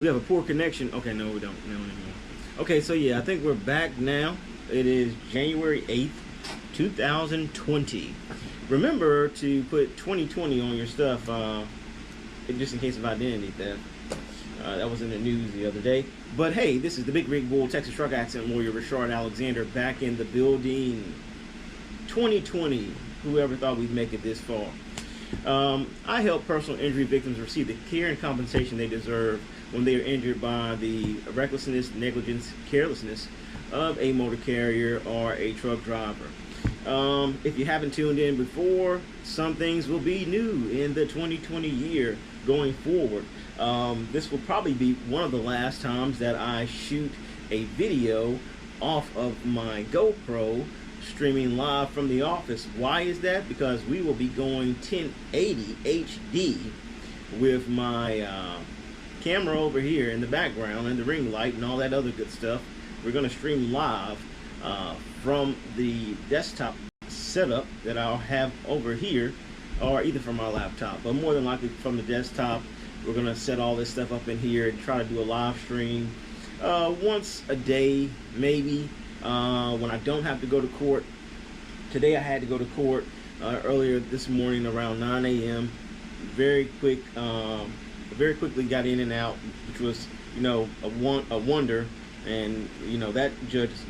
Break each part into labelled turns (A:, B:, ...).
A: We have a poor connection. Okay, no, we don't. No anymore. Okay, so yeah, I think we're back now. It is January 8th, 2020. Remember to put 2020 on your stuff, just in case of identity theft. That was in the news the other day. But hey, this is the Big Rig Bull Texas Truck Accident Lawyer Reshard Alexander back in the building. 2020. Whoever thought we'd make it this far? I help personal injury victims receive the care and compensation they deserve when they are injured by the recklessness, negligence, carelessness of a motor carrier or a truck driver. If you haven't tuned in before, some things will be new in the 2020 year going forward. This will probably be one of the last times that I shoot a video off of my GoPro streaming live from the office. Why is that? Because we will be going 1080 HD with my camera over here in the background and the ring light and all that other good stuff. We're going to stream live from the desktop setup that I'll have over here, or either from my laptop, but more than likely from the desktop. We're going to set all this stuff up in here and try to do a live stream once a day, maybe, when I don't have to go to court. Today I had to go to court earlier this morning around 9 a.m. Very quickly got in and out, which was, a wonder. And that judge is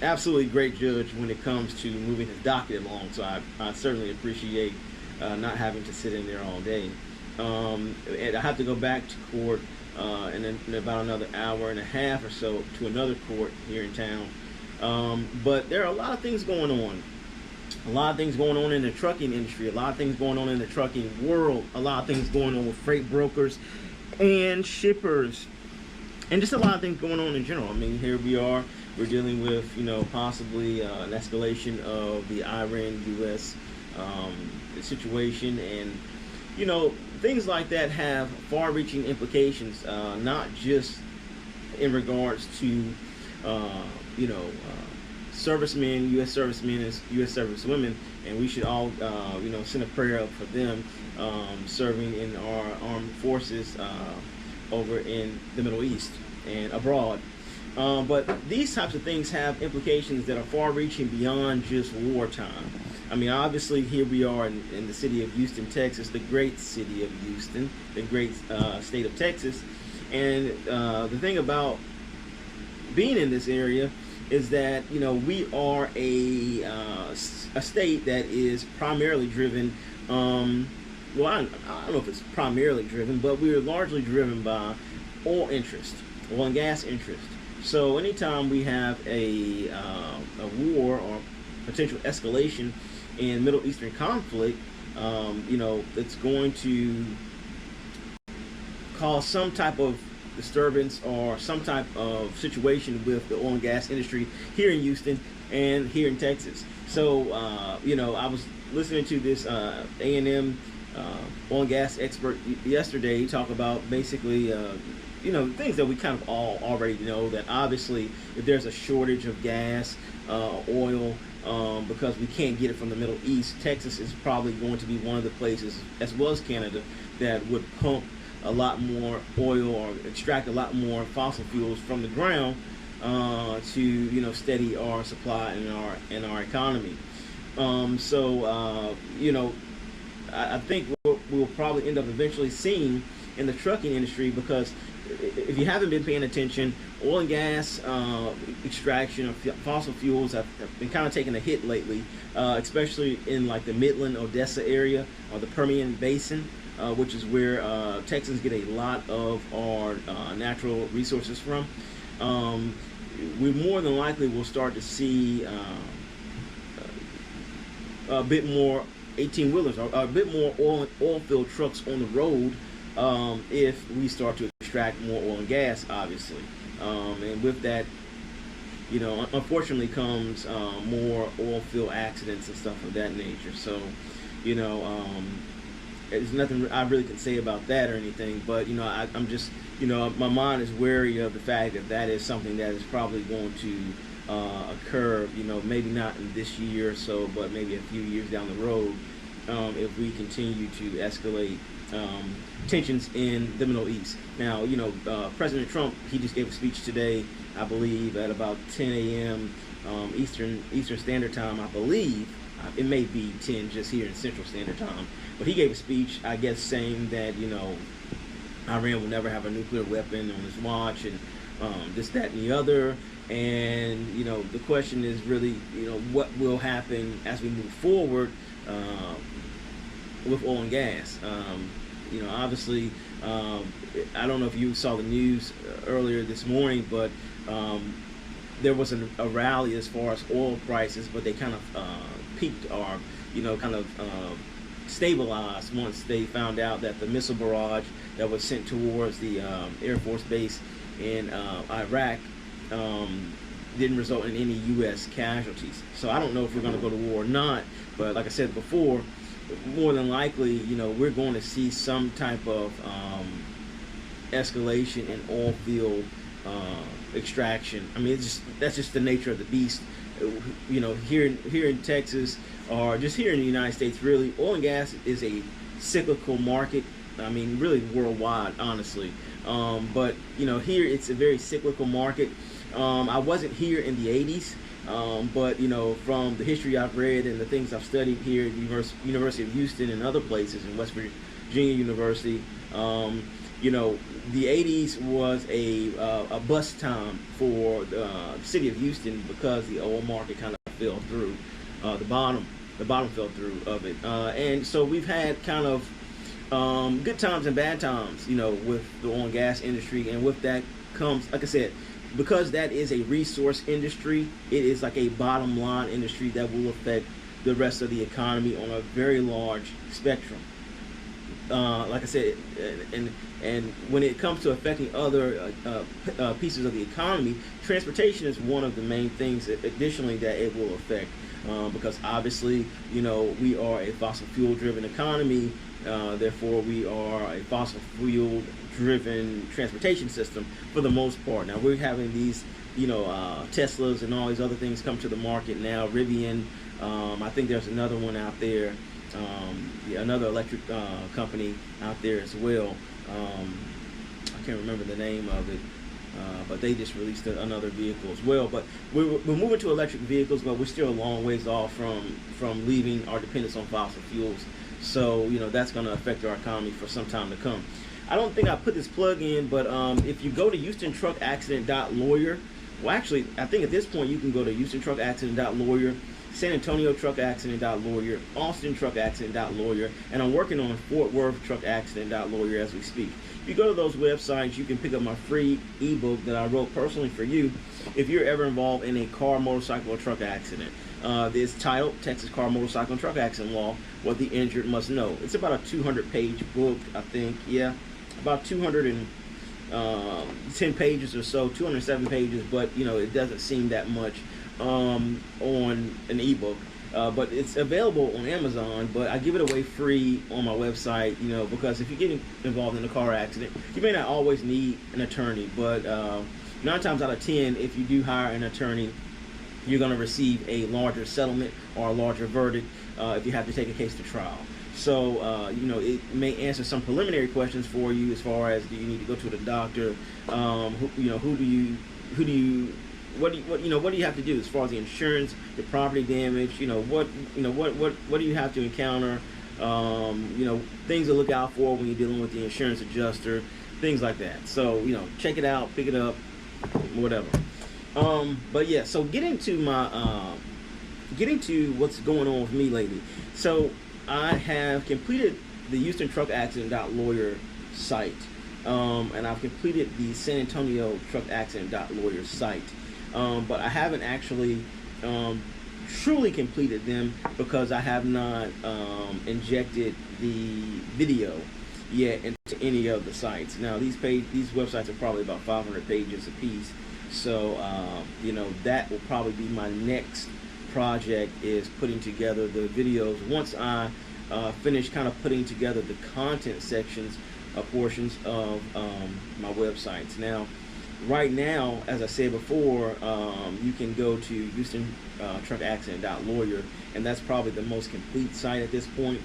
A: absolutely great judge when it comes to moving his docket along. So I certainly appreciate not having to sit in there all day. And I have to go back to court and then in about another hour and a half or so to another court here in town. But there are a lot of things going on. A lot of things going on in the trucking industry, a lot of things going on in the trucking world, a lot of things going on with freight brokers and shippers, and just a lot of things going on in general. I mean, here we are, we're dealing with, possibly an escalation of the Iran-U.S. Situation, and, things like that have far-reaching implications, not just in regards to, servicemen, U.S. servicemen, and U.S. servicewomen, and we should all, send a prayer up for them serving in our armed forces over in the Middle East and abroad. But these types of things have implications that are far-reaching beyond just wartime. I mean, obviously, here we are in the city of Houston, Texas, the great city of Houston, the great state of Texas. And the thing about being in this area is that, we are a state that is primarily driven, well, I don't know if it's primarily driven, but we are largely driven by oil interest, oil and gas interest. So anytime we have a war or potential escalation in Middle Eastern conflict, it's going to cause some type of disturbance or some type of situation with the oil and gas industry here in Houston and here in Texas. So, I was listening to this A&M oil and gas expert yesterday talk about basically, things that we kind of all already know, that obviously if there's a shortage of gas, oil, because we can't get it from the Middle East, Texas is probably going to be one of the places, as well as Canada, that would pump a lot more oil or extract a lot more fossil fuels from the ground to steady our supply in our economy. I think we'll probably end up eventually seeing in the trucking industry, because if you haven't been paying attention, oil and gas extraction of fossil fuels have been kind of taking a hit lately, especially in like the Midland, Odessa area or the Permian Basin, which is where Texans get a lot of our natural resources from. We more than likely will start to see a bit more 18-wheelers, or a bit more oil-filled trucks on the road if we start to extract more oil and gas, obviously. And with that, unfortunately comes more oil-field accidents and stuff of that nature. So, there's nothing I really can say about that or anything, but I'm just, my mind is wary of the fact that that is something that is probably going to occur, maybe not in this year or so, but maybe a few years down the road, if we continue to escalate tensions in the Middle East. Now, President Trump, he just gave a speech today, I believe, at about 10 a.m. Eastern Standard Time, I believe. It may be 10 just here in Central Standard Time. But he gave a speech, I guess, saying that, Iran will never have a nuclear weapon on his watch, and this, that, and the other. And, the question is really, what will happen as we move forward with oil and gas. Obviously, I don't know if you saw the news earlier this morning, but there was a rally as far as oil prices, but they kind of peaked or, stabilized once they found out that the missile barrage that was sent towards the Air Force base in Iraq didn't result in any U.S. casualties. So I don't know if we're going to go to war or not, but like I said before, more than likely, we're going to see some type of escalation in oil field extraction. I mean, that's just the nature of the beast. Here in Texas, or just here in the United States, really, oil and gas is a cyclical market. I mean, really worldwide, honestly. But here it's a very cyclical market. I wasn't here in the 80s. But from the history I've read and the things I've studied here at University of Houston and other places in West Virginia University, the 80s was a bust time for the city of Houston because the oil market kind of fell through. The bottom fell through of it, and so we've had kind of good times and bad times, with the oil and gas industry, and with that comes, like I said, because that is a resource industry, it is like a bottom line industry that will affect the rest of the economy on a very large spectrum. Like I said, and when it comes to affecting other pieces of the economy, transportation is one of the main things additionally that it will affect, because obviously, we are a fossil fuel driven economy, therefore we are a fossil fuel driven transportation system for the most part. Now we're having these, Teslas and all these other things come to the market now. Rivian, I think there's another one out there, another electric company out there as well. I can't remember the name of it, but they just released another vehicle as well. But we're moving to electric vehicles, but we're still a long ways off from leaving our dependence on fossil fuels. So that's going to affect our economy for some time to come. I don't think I put this plug in, but if you go to HoustonTruckAccident.lawyer, well, actually, I think at this point you can go to HoustonTruckAccident.lawyer, San Antonio TruckAccident.lawyer, Austin TruckAccident.lawyer, and I'm working on Fort Worth TruckAccident.lawyer as we speak. If you go to those websites, you can pick up my free ebook that I wrote personally for you if you're ever involved in a car, motorcycle, or truck accident. It's titled Texas Car, Motorcycle, and Truck Accident Law, What the Injured Must Know. It's about a 200-page book, I think. Yeah, about 210 pages or so, 207 pages, but it doesn't seem that much on an ebook. But it's available on Amazon, but I give it away free on my website, because if you get involved in a car accident, you may not always need an attorney, but 9 times out of 10, if you do hire an attorney, you're going to receive a larger settlement or a larger verdict if you have to take a case to trial. So, it may answer some preliminary questions for you as far as, do you need to go to the doctor? What do you have to do as far as the insurance, the property damage? What do you have to encounter? Things to look out for when you're dealing with the insurance adjuster, things like that. So, check it out, pick it up, whatever. But yeah, so getting to what's going on with me lately. So I have completed the Houston Truck Accident.lawyer site, and I've completed the San Antonio Truck Accident.lawyer site, but I haven't actually truly completed them because I have not injected the video yet into any of the sites. Now these websites are probably about 500 pages a piece. So, that will probably be my next project, is putting together the videos. Once I finish kind of putting together the content sections, portions of my websites. Now, right now, as I said before, you can go to Houston TruckAccident.lawyer, and that's probably the most complete site at this point.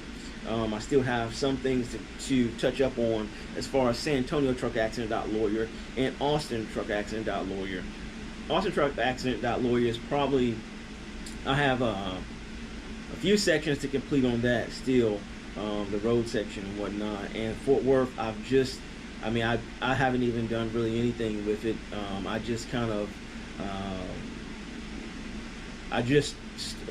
A: I still have some things to touch up on as far as San Antonio truck accident lawyer and Austin truck accident lawyer. Austin truck accident lawyer is probably, I have a few sections to complete on that still, the road section and whatnot. And Fort Worth, I haven't even done really anything with it. I just kind of,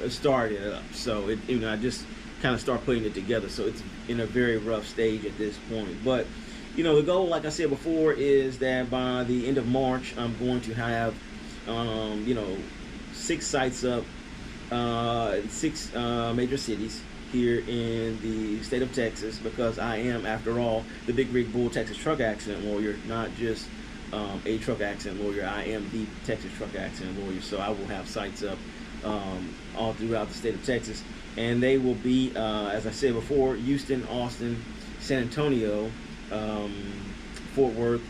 A: started it up. So I just kind of start putting it together. So it's in a very rough stage at this point. But the goal, like I said before, is that by the end of March, I'm going to have 6 sites up, 6 major cities here in the state of Texas, because I am, after all, the Big Rig Bull Texas truck accident lawyer, not just a truck accident lawyer. I am the Texas truck accident lawyer. So I will have sites up all throughout the state of Texas, and they will be, as I said before, Houston, Austin, San Antonio, Fort Worth,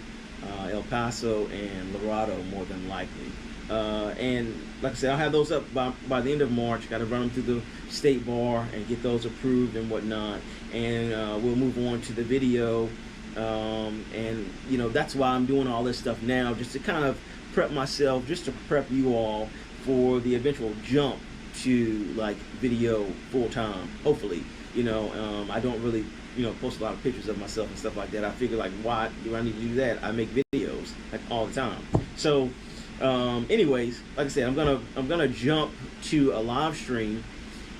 A: El Paso, and Laredo, more than likely. And like I said, I'll have those up by the end of March. Got to run them through the state bar and get those approved and whatnot. And we'll move on to the video. And that's why I'm doing all this stuff now, just to kind of prep myself, just to prep you all for the eventual jump to like video full time. Hopefully, I don't really post a lot of pictures of myself and stuff like that. I figure, like, why do I need to do that? I make videos like all the time. So anyways, like I said, I'm gonna jump to a live stream,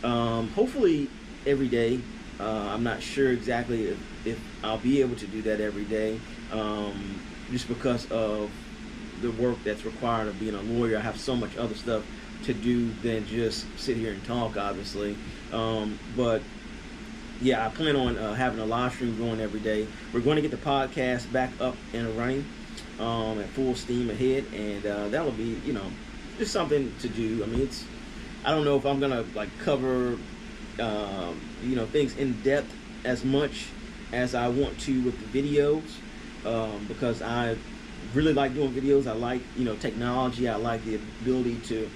A: hopefully every day. I'm not sure exactly if I'll be able to do that every day, just because of the work that's required of being a lawyer. I have so much other stuff to do than just sit here and talk, obviously. But yeah, I plan on having a live stream going every day. We're going to get the podcast back up and running at full steam ahead, and that'll be, just something to do. I mean, I don't know if I'm gonna like cover things in depth as much as I want to with the videos, because I really like doing videos. I like technology. I like the ability to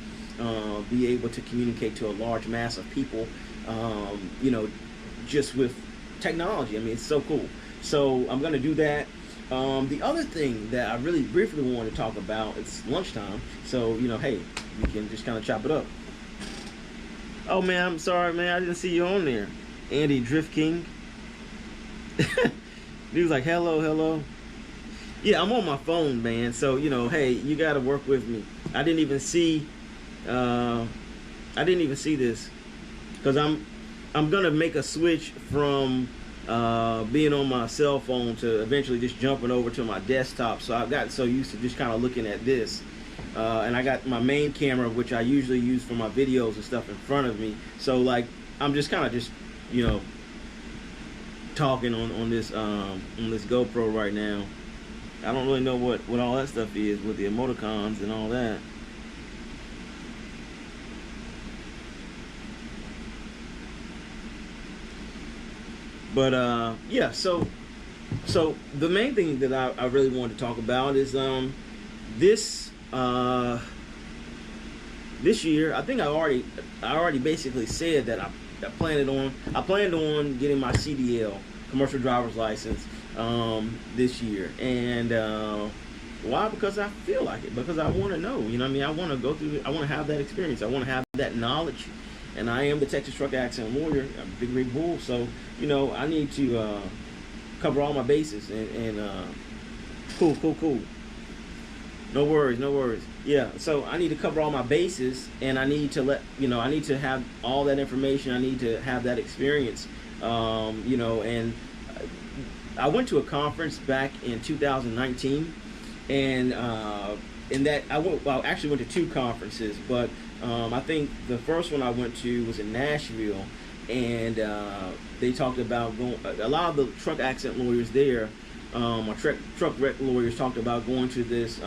A: be able to communicate to a large mass of people, just with technology. I mean, it's so cool. So I'm going to do that. The other thing that I really briefly want to talk about, it's lunchtime, so hey, we can just kind of chop it up. Oh man, I'm sorry, man, I didn't see you on there. Andy Drift King. Dude's like, hello. Yeah, I'm on my phone, man. So hey, you got to work with me. I didn't even see this, because I'm gonna make a switch from being on my cell phone to eventually just jumping over to my desktop. So I've got so used to just kind of looking at this, and I got my main camera, which I usually use for my videos and stuff, in front of me. So like I'm just kind of just talking on this GoPro right now. I don't really know what all that stuff is with the emoticons and all that. But yeah, so the main thing that I really wanted to talk about is this year. I think I already basically said that I planned on getting my CDL, commercial driver's license, this year. And why? Because I feel like it. Because I want to know. I want to go through. I want to have that experience. I want to have that knowledge. And I am the Texas truck accident lawyer. I'm a Big Rig Bull, so I need to cover all my bases. And cool. No worries. Yeah, so I need to cover all my bases, and I need to I need to have all that information. I need to have that experience. And I went to a conference back in 2019, and in that I actually went to 2 conferences, but I think the first one I went to was in Nashville, and they talked about a lot of the truck accident lawyers there, or truck wreck lawyers, talked about going to this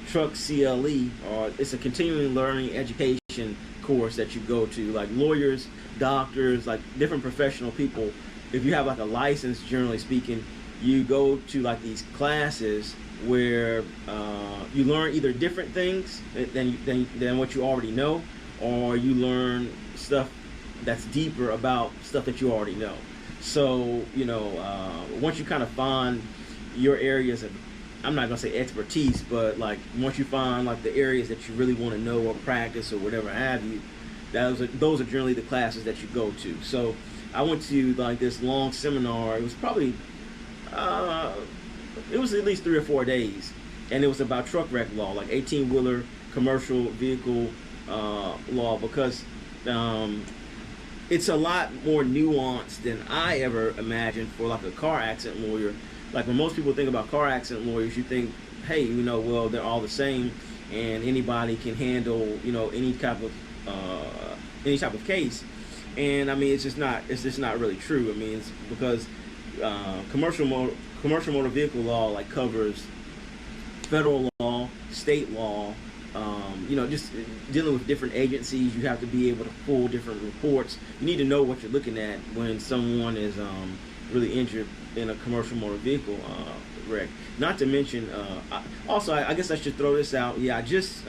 A: truck CLE, or it's a continuing learning education course that you go to, like lawyers, doctors, like different professional people. If you have like a license, generally speaking, you go to like these classes where you learn either different things than what you already know, or you learn stuff that's deeper about stuff that you already know. So, once you kind of find your areas of, I'm not gonna say expertise, but like once you find like the areas that you really want to know or practice or whatever have you, those are generally the classes that you go to. So I went to like this long seminar. It was probably it was at least 3 or 4 days, and it was about truck wreck law, like 18-wheeler commercial vehicle law, because it's a lot more nuanced than I ever imagined for like a car accident lawyer. Like when most people think about car accident lawyers, you think, hey, well, they're all the same, and anybody can handle, any type of case. And I mean, it's just not really true. I mean, it's because commercial motor vehicle law like covers federal law, state law. Just dealing with different agencies, you have to be able to pull different reports. You need to know what you're looking at when someone is really injured in a commercial motor vehicle wreck. Not to mention, I guess I should throw this out. Yeah, I just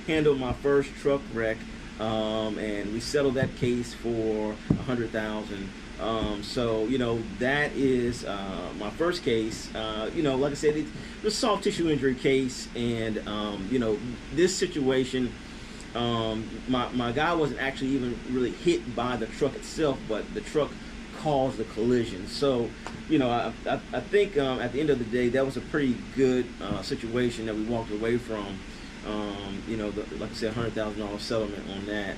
A: handled my first truck wreck, and we settled that case for $100,000. So that is my first case. Like I said, it's a soft tissue injury case, and this situation, my guy wasn't actually even really hit by the truck itself, but the truck caused the collision. So I think at the end of the day, that was a pretty good situation that we walked away from. Like I said, $100,000 settlement on that.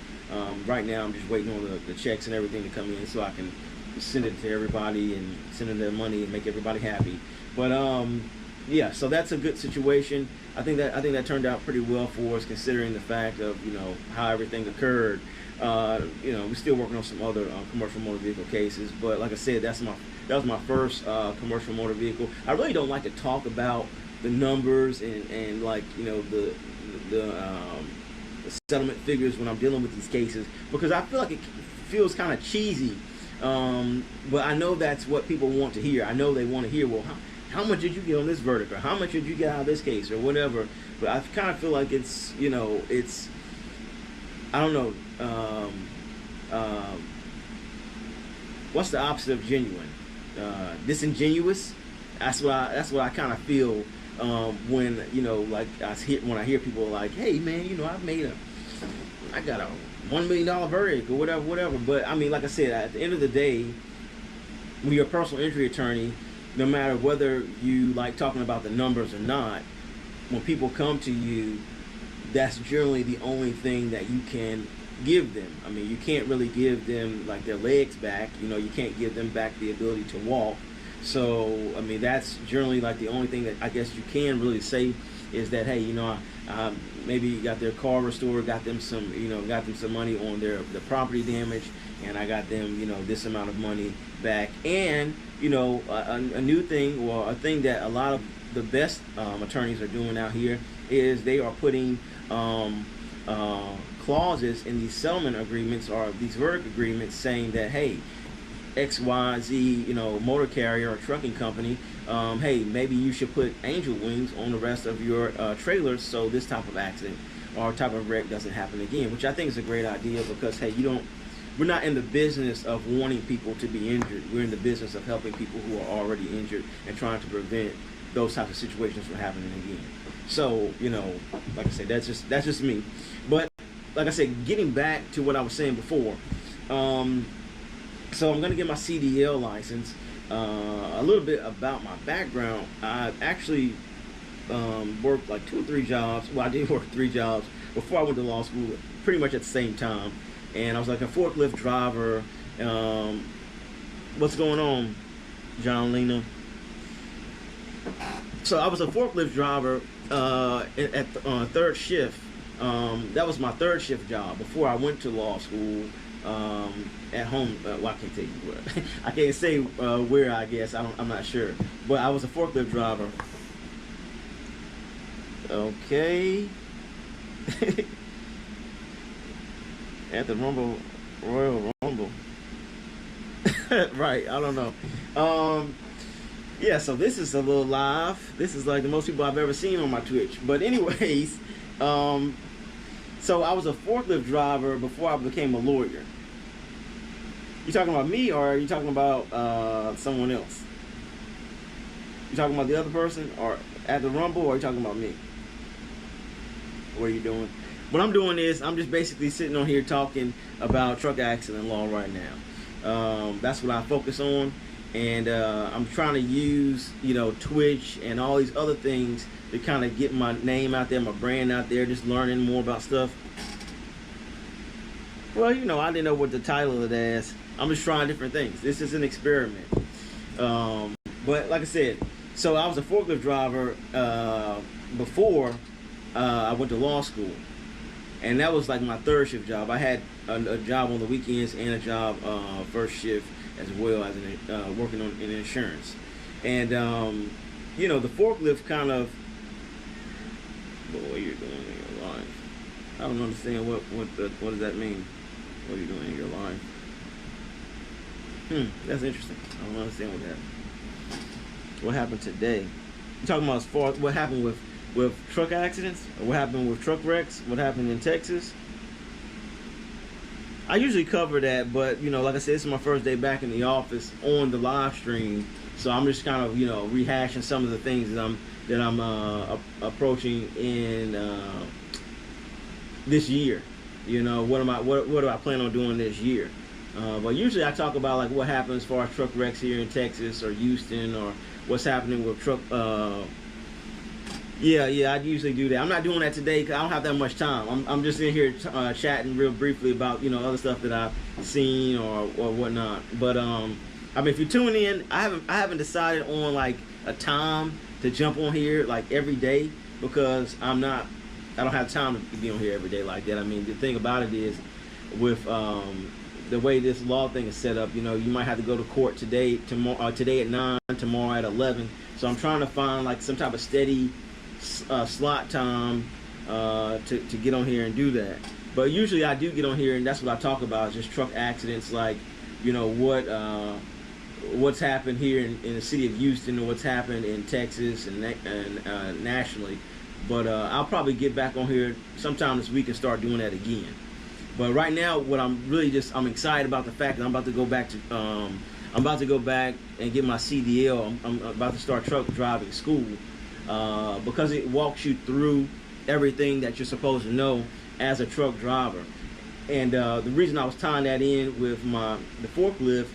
A: Right now, I'm just waiting on the checks and everything to come in so I can send it to everybody and send them their money and make everybody happy. But yeah, so that's a good situation. I think that turned out pretty well for us, considering the fact of how everything occurred. We're still working on some other commercial motor vehicle cases, but like I said, that was my first commercial motor vehicle. I really don't like to talk about the numbers and like the settlement figures when I'm dealing with these cases, because I feel like it feels kind of cheesy. But I know that's what people want to hear. I know they want to hear, well, how much did you get on this verdict, or how much did you get out of this case, or whatever. But I kind of feel like it's I don't know. What's the opposite of genuine? Disingenuous. That's what I kind of feel when when I hear people like, hey man, I got a $1 million verdict or whatever. But I mean, like I said, at the end of the day, when you're a personal injury attorney, no matter whether you like talking about the numbers or not, when people come to you, that's generally the only thing that you can give them. I mean, you can't really give them like their legs back. You can't give them back the ability to walk. So, I mean, that's generally like the only thing that I guess you can really say is that, hey, maybe you got their car restored, got them some money on their property damage, and I got them, this amount of money back. And, a new thing, or a thing that a lot of the best attorneys are doing out here is they are putting clauses in these settlement agreements or these verdict agreements saying that, hey, XYZ, motor carrier or trucking company, hey, maybe you should put angel wings on the rest of your trailers so this type of accident or type of wreck doesn't happen again, which I think is a great idea, because, hey, we're not in the business of wanting people to be injured. We're in the business of helping people who are already injured and trying to prevent those types of situations from happening again. So, like I said, that's just me. But like I said, getting back to what I was saying before, so I'm going to get my CDL license. A little bit about my background. I actually worked like 2 or 3 jobs. Well, I did work 3 jobs before I went to law school, pretty much at the same time. And I was like a forklift driver. What's going on, John Lena? So I was a forklift driver at third shift. That was my third shift job before I went to law school. At home, well, I can't tell you where. I can't say where. I guess I'm not sure. But I was a forklift driver. Okay. At the Royal Rumble. Right. I don't know. Yeah. So this is a little live. This is like the most people I've ever seen on my Twitch. But anyways, so I was a forklift driver before I became a lawyer. You talking about me, or are you talking about someone else? You talking about the other person, or at the Rumble, or are you talking about me? What are you doing? What I'm doing is I'm just basically sitting on here talking about truck accident law right now. That's what I focus on, and I'm trying to use Twitch and all these other things to kind of get my name out there, my brand out there, just learning more about stuff. Well, I didn't know what the title of it is. I'm just trying different things. This is an experiment. But like I said, so I was a forklift driver before I went to law school. And that was like my third shift job. I had a job on the weekends and a job first shift as well as working in insurance. And, the forklift kind of, what you're doing in your life. I don't understand what does that mean? What are you doing in your life? That's interesting. I don't understand what happened. What happened today? You talking about as far as what happened with truck accidents? Or what happened with truck wrecks? What happened in Texas? I usually cover that, but like I said, this is my first day back in the office on the live stream, so I'm just kind of rehashing some of the things that I'm approaching in this year. What do I plan on doing this year? But usually I talk about like what happens as far as truck wrecks here in Texas or Houston, or what's happening with truck. Yeah, I usually do that. I'm not doing that today because I don't have that much time. I'm just in here chatting real briefly about other stuff that I've seen or whatnot. But I mean, if you're tuning in, I haven't decided on like a time to jump on here like every day, because I don't have time to be on here every day like that. I mean, the thing about it is with the way this law thing is set up, you might have to go to court today at 9, tomorrow at 11. So I'm trying to find like some type of steady slot time to get on here and do that. But usually I do get on here, and that's what I talk about, just truck accidents, like what's happened here in the city of Houston, or what's happened in Texas and nationally. But I'll probably get back on here sometime this week and start doing that again. But right now, what I'm excited about the fact that I'm about to go back and get my CDL. I'm about to start truck driving school, because it walks you through everything that you're supposed to know as a truck driver. And the reason I was tying that in with the forklift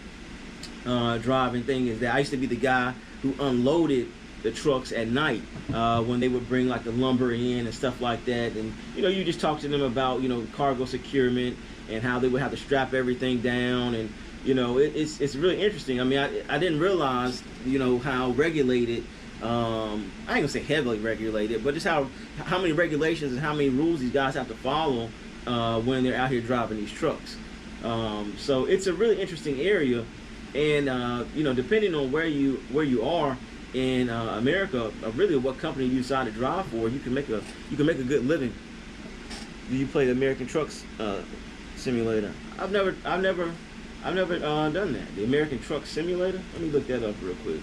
A: driving thing is that I used to be the guy who unloaded the trucks at night when they would bring like the lumber in and stuff like that. And you just talk to them about cargo securement and how they would have to strap everything down. And it's really interesting. I mean, I didn't realize how regulated, I ain't gonna say heavily regulated, but just how many regulations and how many rules these guys have to follow when they're out here driving these trucks. So it's a really interesting area. And depending on where you are in America, really what company you decide to drive for, you can make a good living. Do you play the American Trucks Simulator? I've never done that. The American Truck Simulator. Let me look that up real quick.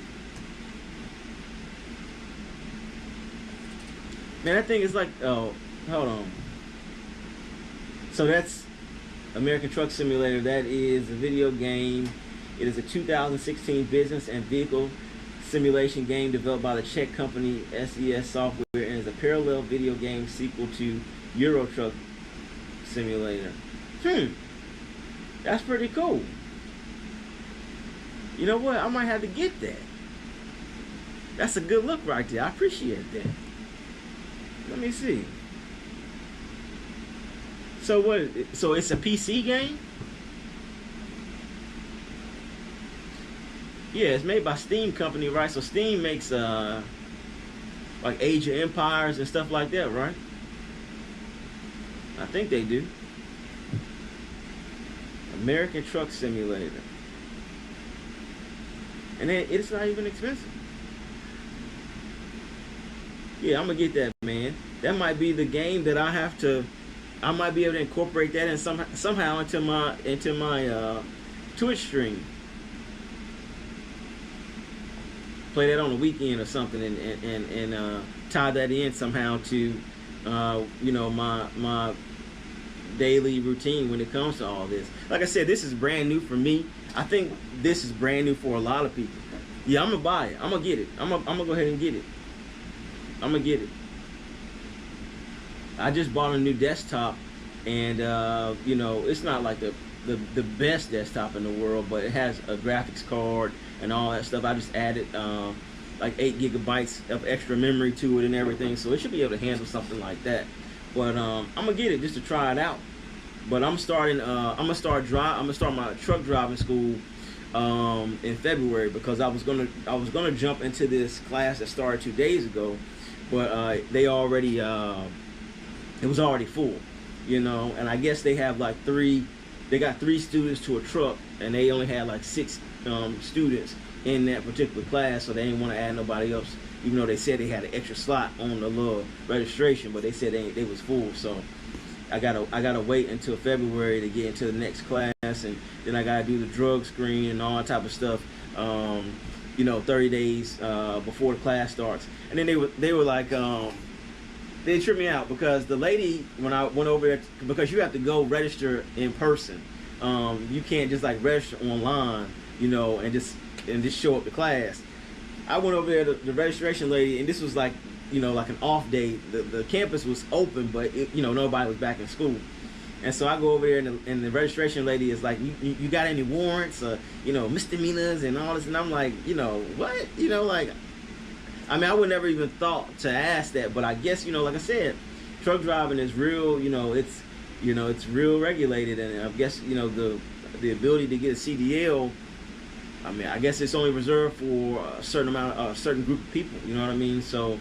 A: Man, that thing is like, oh, hold on. So that's American Truck Simulator. That is a video game. It is a 2016 business and vehicle simulation game developed by the Czech company SES Software, and is a parallel video game sequel to Euro Truck Simulator. That's pretty cool. You know what? I might have to get that. That's a good look right there. I appreciate that. Let me see. So what? So it's a PC game? Yeah, it's made by Steam Company, right? So Steam makes like Age of Empires and stuff like that, right? I think they do. American Truck Simulator. And it's not even expensive. Yeah, I'm gonna get that, man. That might be the game that I might be able to incorporate that in somehow into my Twitch stream. Play that on the weekend or something, and tie that in somehow to my daily routine when it comes to all this. Like I said, this is brand new for me. I think this is brand new for a lot of people. Yeah, I'm gonna buy it. I'm gonna get it. I'm gonna go ahead and get it. I'm gonna get it. I just bought a new desktop, and you know, it's not like the best desktop in the world, but it has a graphics card and all that stuff. I just added like 8 gigabytes of extra memory to it and everything, so it should be able to handle something like that. But I'm gonna get it just to try it out. But I'm gonna start my truck driving school in February, because I was gonna jump into this class that started 2 days ago, but they already it was already full, you know. And I guess they have like they got 3 students to a truck, and they only had like 6 students in that particular class, so they didn't want to add nobody else, even though they said they had an extra slot on the little registration, but they said they was full. So I gotta wait until February to get into the next class, and then I gotta do the drug screen and all that type of stuff. You know, 30 days before the class starts. And then they were like, they tripped me out, because the lady, when I went over there, because you have to go register in person. You can't just like register online, you know, and just show up to class. I went over there to the registration lady, and this was like, you know, like an off day. The campus was open, but you know, nobody was back in school. And so I go over there, and the registration lady is like, you got any warrants, you know, misdemeanors and all this? And I'm like, you know, what? You know, like, I mean, I would never even thought to ask that, but I guess, you know, like I said, truck driving is real, you know, it's real regulated, and I guess, you know, the ability to get a CDL, I mean, I guess it's only reserved for a certain group of people, you know what I mean? So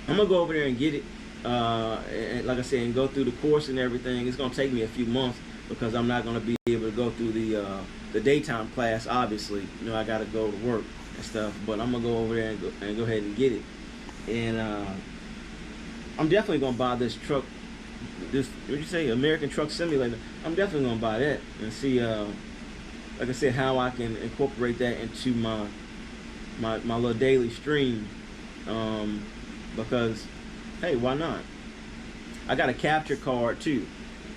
A: I'm gonna go over there and get it, and like I said, and go through the course and everything. It's gonna take me a few months, because I'm not gonna be able to go through the daytime class. Obviously, you know, I gotta go to work and stuff. But I'm gonna go over there and go ahead and get it. And I'm definitely gonna buy this truck. This, what you say, American Truck Simulator. I'm definitely gonna buy that and see, like I said, how I can incorporate that into my little daily stream. Because, hey, why not? I got a capture card too.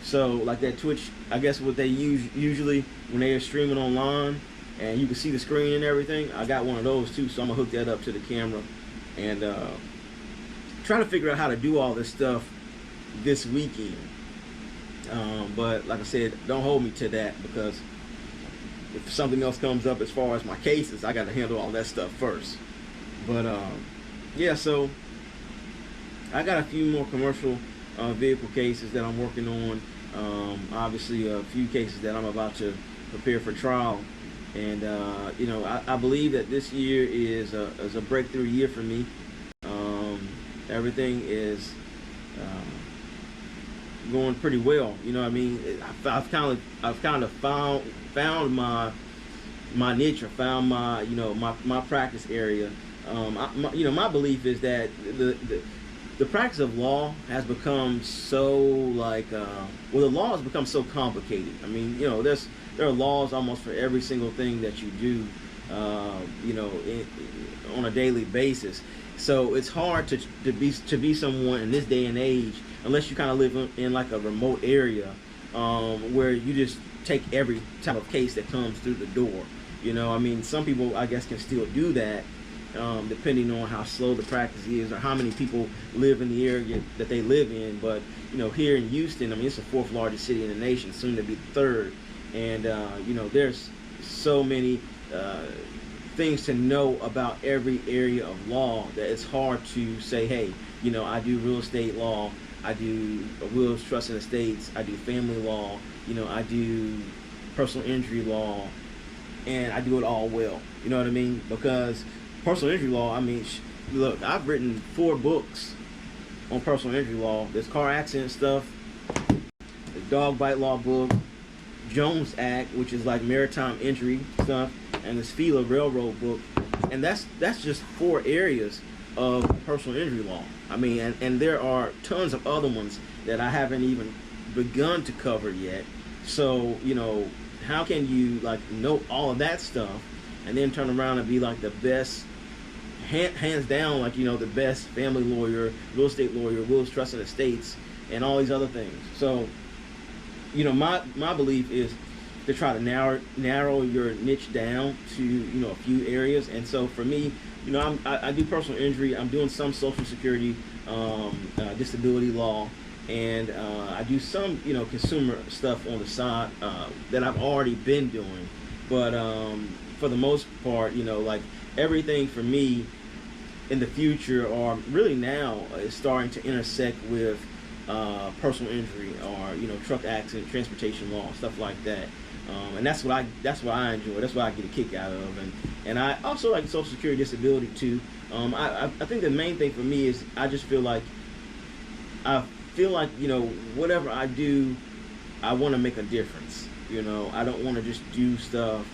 A: So like that Twitch, I guess what they use usually when they are streaming online, and you can see the screen and everything. I got one of those too, so I'm gonna hook that up to the camera and try to figure out how to do all this stuff this weekend. But like I said, don't hold me to that, because if something else comes up as far as my cases, I got to handle all that stuff first. But yeah, so I got a few more commercial vehicle cases that I'm working on. Obviously, a few cases that I'm about to prepare for trial. And you know, I believe that this year is a breakthrough year for me. Everything is going pretty well. You know what I mean? I've kind of found my niche, or found my, you know, my practice area. You know, my belief is that the practice of law has become so like, well, the law has become so complicated. I mean, you know, there are laws almost for every single thing that you do, you know, on a daily basis. So it's hard to be someone in this day and age, unless you kind of live in like a remote area, where you just take every type of case that comes through the door. You know, I mean, some people, I guess, can still do that, depending on how slow the practice is, or how many people live in the area that they live in. But, you know, here in Houston, I mean, it's the 4th largest city in the nation, soon to be the 3rd. And, you know, there's so many things to know about every area of law that it's hard to say, hey, you know, I do real estate law, I do wills, trusts, and estates, I do family law, you know, I do personal injury law, and I do it all well. You know what I mean? Because personal injury law, I mean, look, I've written 4 books on personal injury law. There's car accident stuff, the dog bite law book, Jones Act, which is like maritime injury stuff, and this FILA railroad book. And that's just 4 areas of personal injury law. I mean, and there are tons of other ones that I haven't even begun to cover yet. So, you know, how can you like know all of that stuff and then turn around and be like the best, hands down, like, you know, the best family lawyer, real estate lawyer, wills, trusts, and estates, and all these other things. So, you know, my belief is to try to narrow your niche down to, you know, a few areas. And so for me, you know, I do personal injury. I'm doing some Social Security, disability law, and I do some, you know, consumer stuff on the side that I've already been doing. But for the most part, you know, like everything for me in the future, or really now, is starting to intersect with personal injury, or, you know, truck accident, transportation law, stuff like that. And that's what I enjoy. That's what I get a kick out of. And I also like Social Security disability too. I think the main thing for me is I just feel like you know, whatever I do, I want to make a difference. You know, I don't want to just do stuff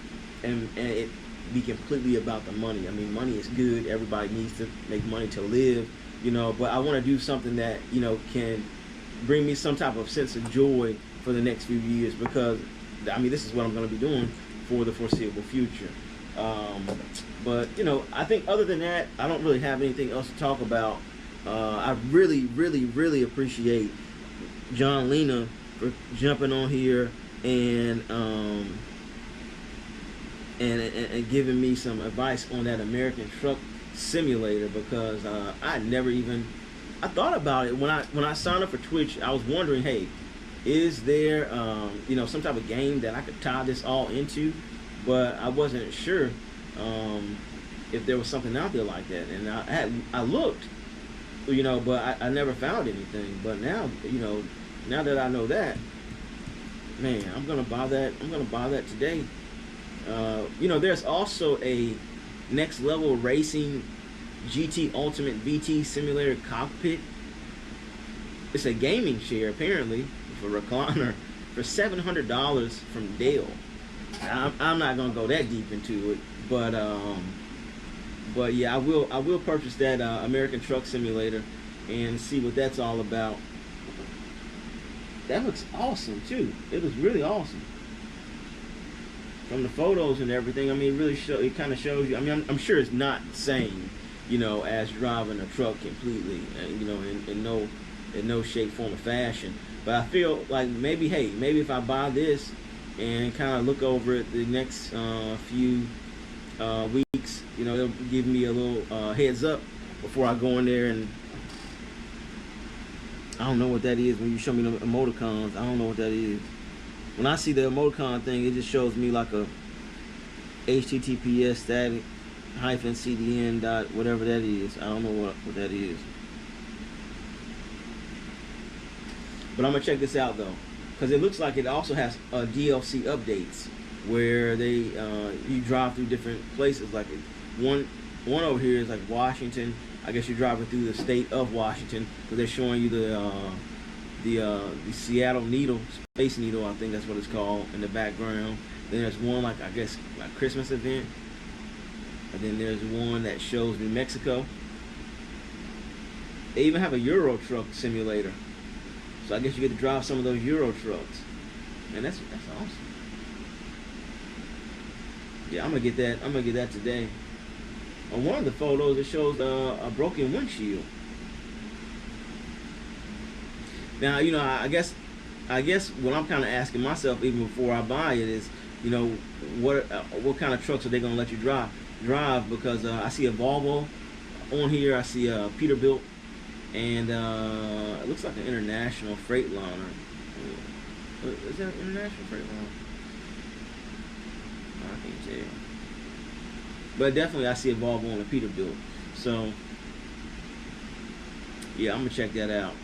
A: and it be completely about the money. I mean, money is good. Everybody needs to make money to live, you know, but I want to do something that, you know, can bring me some type of sense of joy for the next few years, because I mean, this is what I'm going to be doing for the foreseeable future. But, you know, I think other than that, I don't really have anything else to talk about. I really, really, really appreciate John Lena for jumping on here and giving me some advice on that American Truck Simulator, because I thought about it when I signed up for Twitch. I was wondering, hey, is there you know, some type of game that I could tie this all into? But I wasn't sure if there was something out there like that, and I looked, you know, but I never found anything. But now, you know, now that I know that, man, I'm gonna buy that today. You know, there's also a Next Level Racing GT Ultimate VT Simulator Cockpit. It's a gaming chair, apparently, for recliner for $700 from Dell. I'm not gonna go that deep into it, but yeah, I will purchase that American Truck Simulator and see what that's all about. That looks awesome too. It looks really awesome from the photos and everything. I mean, it kind of shows you. I mean, I'm sure it's not the same, you know, as driving a truck completely, you know, in no shape, form, or fashion. But I feel like maybe if I buy this and kind of look over it the next few weeks, you know, it'll give me a little heads up before I go in there. And I don't know what that is. When you show me the emoticons, I don't know what that is. When I see the emoticon thing, it just shows me like a HTTPS static -cdn dot whatever that is. I don't know what that is. But I'm gonna check this out though, because it looks like it also has DLC updates where they you drive through different places. Like one over here is like Washington. I guess you're driving through the state of Washington, because they're showing you the Seattle Needle, Space Needle, I think that's what it's called, in the background. Then there's one like, I guess, like Christmas event, and then there's one that shows New Mexico. They even have a Euro Truck Simulator. So I guess you get to drive some of those Euro trucks. Man, that's awesome. Yeah, I'm gonna get that today. On one of the photos, it shows a broken windshield. Now, you know, I guess what I'm kind of asking myself even before I buy it is, you know, what kind of trucks are they gonna let you drive? Because I see a Volvo on here. I see a Peterbilt. And it looks like an international freight liner. Is that an international freight liner? I can't tell. But definitely I see a Volvo on a Peterbilt. So, yeah, I'm going to check that out.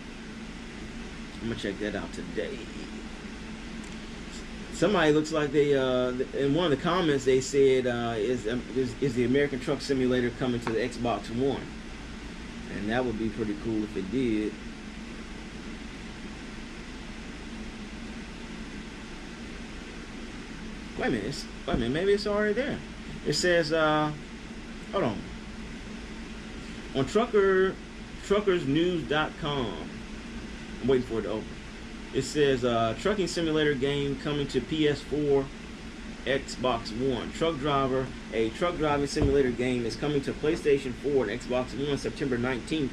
A: I'm going to check that out today. Somebody looks like they, in one of the comments, they said, is the American Truck Simulator coming to the Xbox One? And that would be pretty cool if it did. Wait a minute, maybe it's already there. It says, hold on. On truckersnews.com. I'm waiting for it to open. It says, trucking simulator game coming to PS4, Xbox One. A truck driving simulator game is coming to PlayStation 4 and Xbox One September 19th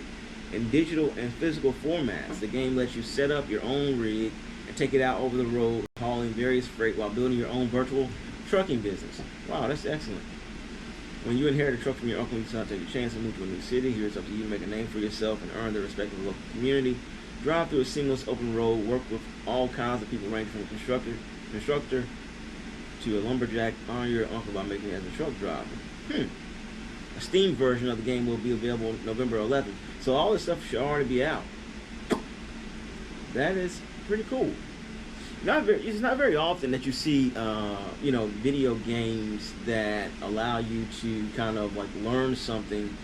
A: in digital and physical formats. The game lets you set up your own rig and take it out over the road, hauling various freight while building your own virtual trucking business. Wow, that's excellent. When you inherit a truck from your uncle, you decide to take a chance and move to a new city. Here it's up to you to make a name for yourself and earn the respect of the local community. Drive through a seamless open road, work with all kinds of people ranging from a constructor to a lumberjack. Honor your uncle by making it as a truck driver. A Steam version of the game will be available November 11th. So all this stuff should already be out. That is pretty cool. It's not very often that you see, video games that allow you to kind of like learn something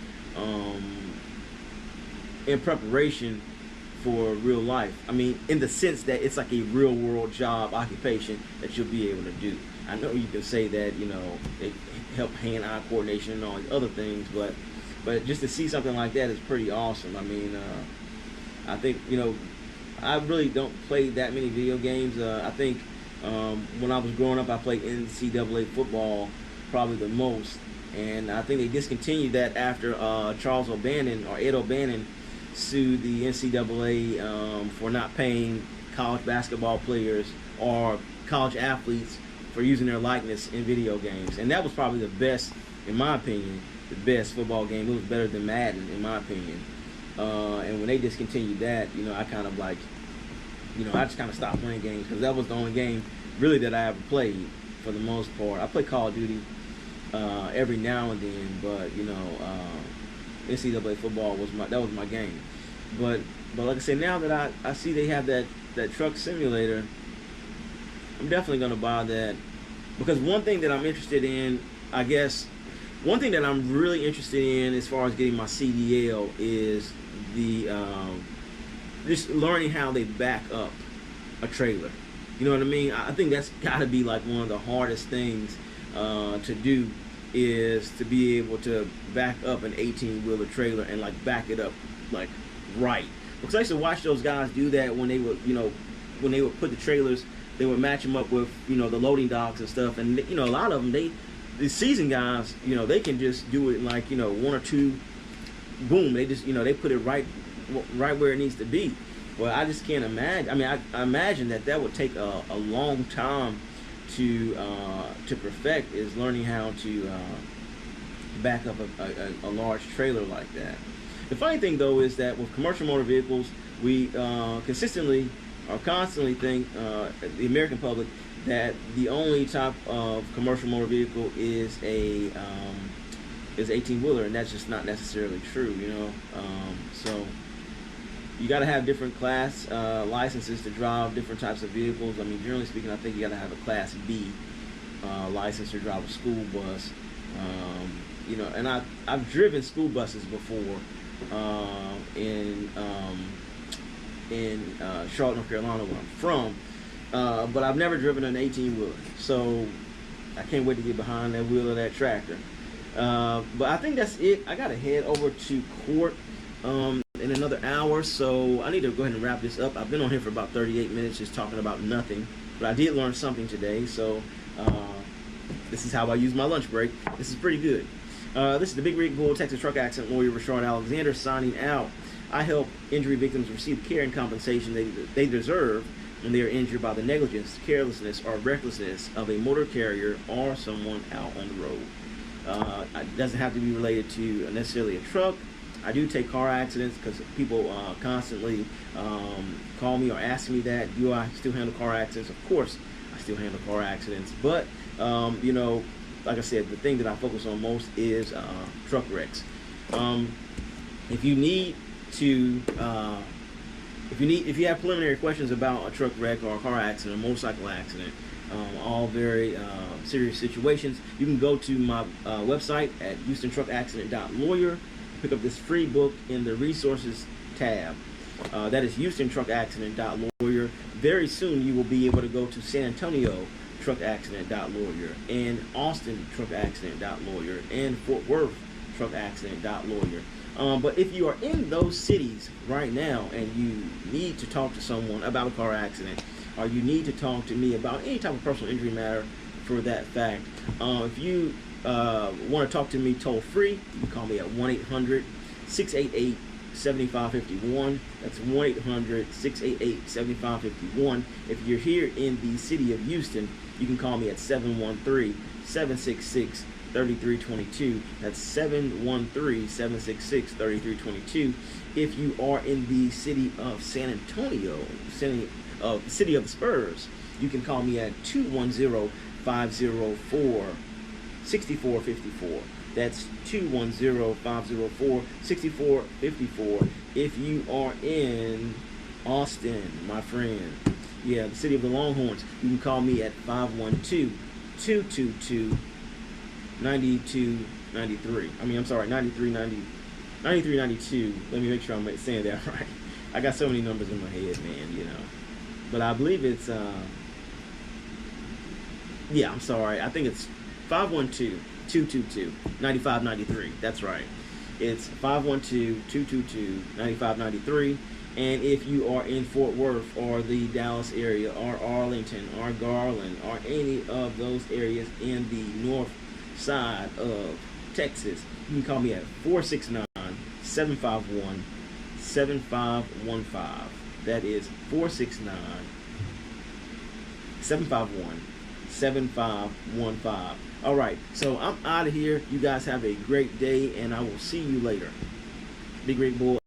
A: in preparation for real life. I mean, in the sense that it's like a real world job occupation that you'll be able to do. I know you can say that, it help hand-eye coordination and all these other things, but just to see something like that is pretty awesome. I mean, I think, I really don't play that many video games. I think when I was growing up, I played NCAA football probably the most, and I think they discontinued that after Charles O'Bannon or Ed O'Bannon sued the NCAA for not paying college basketball players or college athletes for using their likeness in video games. And that was probably the best, in my opinion, the best football game. It was better than Madden, in my opinion. And when they discontinued that, I kind of like, I just kind of stopped playing games because that was the only game really that I ever played for the most part. I play Call of Duty every now and then, but NCAA football was my game. But like I said, now that I see they have that truck simulator, I'm definitely gonna buy that, because one thing that I'm interested in, one thing that I'm really interested in as far as getting my CDL is the just learning how they back up a trailer. You know what I mean? I think that's got to be like one of the hardest things to do, is to be able to back up an 18-wheeler trailer and like back it up like right. Because I used to watch those guys do that when they would, when they would put the trailers, they would match them up with, the loading docks and stuff. And, a lot of them, the seasoned guys, they can just do it in like, one or two, boom, they just, they put it right where it needs to be. Well, I just can't imagine. I mean, I imagine that would take a long time to perfect, is learning how to back up a large trailer like that. The funny thing, though, is that with commercial motor vehicles, we constantly think, the American public, that the only type of commercial motor vehicle is a 18-wheeler, and that's just not necessarily true, so you got to have different class licenses to drive different types of vehicles. I mean, generally speaking, I think you got to have a Class B license to drive a school bus. And I've driven school buses before in Charlotte, North Carolina, where I'm from, but I've never driven an 18-wheeler. So I can't wait to get behind that wheel of that tractor. But I think that's it. I got to head over to court in another hour, so I need to go ahead and wrap this up. I've been on here for about 38 minutes just talking about nothing, but I did learn something today, so this is how I use my lunch break. This is pretty good. This is the Big Rig Bull Texas truck accident lawyer, Reshard Alexander, signing out. I help injury victims receive care and compensation they deserve when they are injured by the negligence, carelessness, or recklessness of a motor carrier or someone out on the road. It doesn't have to be related to necessarily a truck. I do take car accidents because people constantly call me or ask me that. Do I still handle car accidents? Of course, I still handle car accidents. But, like I said, the thing that I focus on most is truck wrecks. If you have preliminary questions about a truck wreck or a car accident, a motorcycle accident, all very serious situations, you can go to my website at HoustonTruckAccident.lawyer. Pick up this free book in the resources tab. That is HoustonTruckAccident.lawyer. Very soon you will be able to go to San Antonio TruckAccident.lawyer and Austin TruckAccident.lawyer and Fort Worth TruckAccident.lawyer. But if you are in those cities right now and you need to talk to someone about a car accident, or you need to talk to me about any type of personal injury matter for that fact, if you want to talk to me toll free, you can call me at 1-800-688-6786. 7551. That's 1-800-688-7551. If you're here in the city of Houston, you can call me at 713-766-3322. That's 713-766-3322. If you are in the city of San Antonio, city of the Spurs, you can call me at 210-504-6454. That's 210-504-6454. If you are in Austin, my friend, yeah, the city of the Longhorns, you can call me at 512-222-9293. I mean, I'm sorry, 9392. Let me make sure I'm saying that right. I got so many numbers in my head, man, you know. But I believe it's, yeah, I'm sorry. I think it's 512-222-9593. That's right. It's 512-222-9593. And if you are in Fort Worth or the Dallas area or Arlington or Garland or any of those areas in the north side of Texas, you can call me at 469-751-7515. That is 469-751-7515. All right, so I'm out of here. You guys have a great day, and I will see you later. Be great, boy.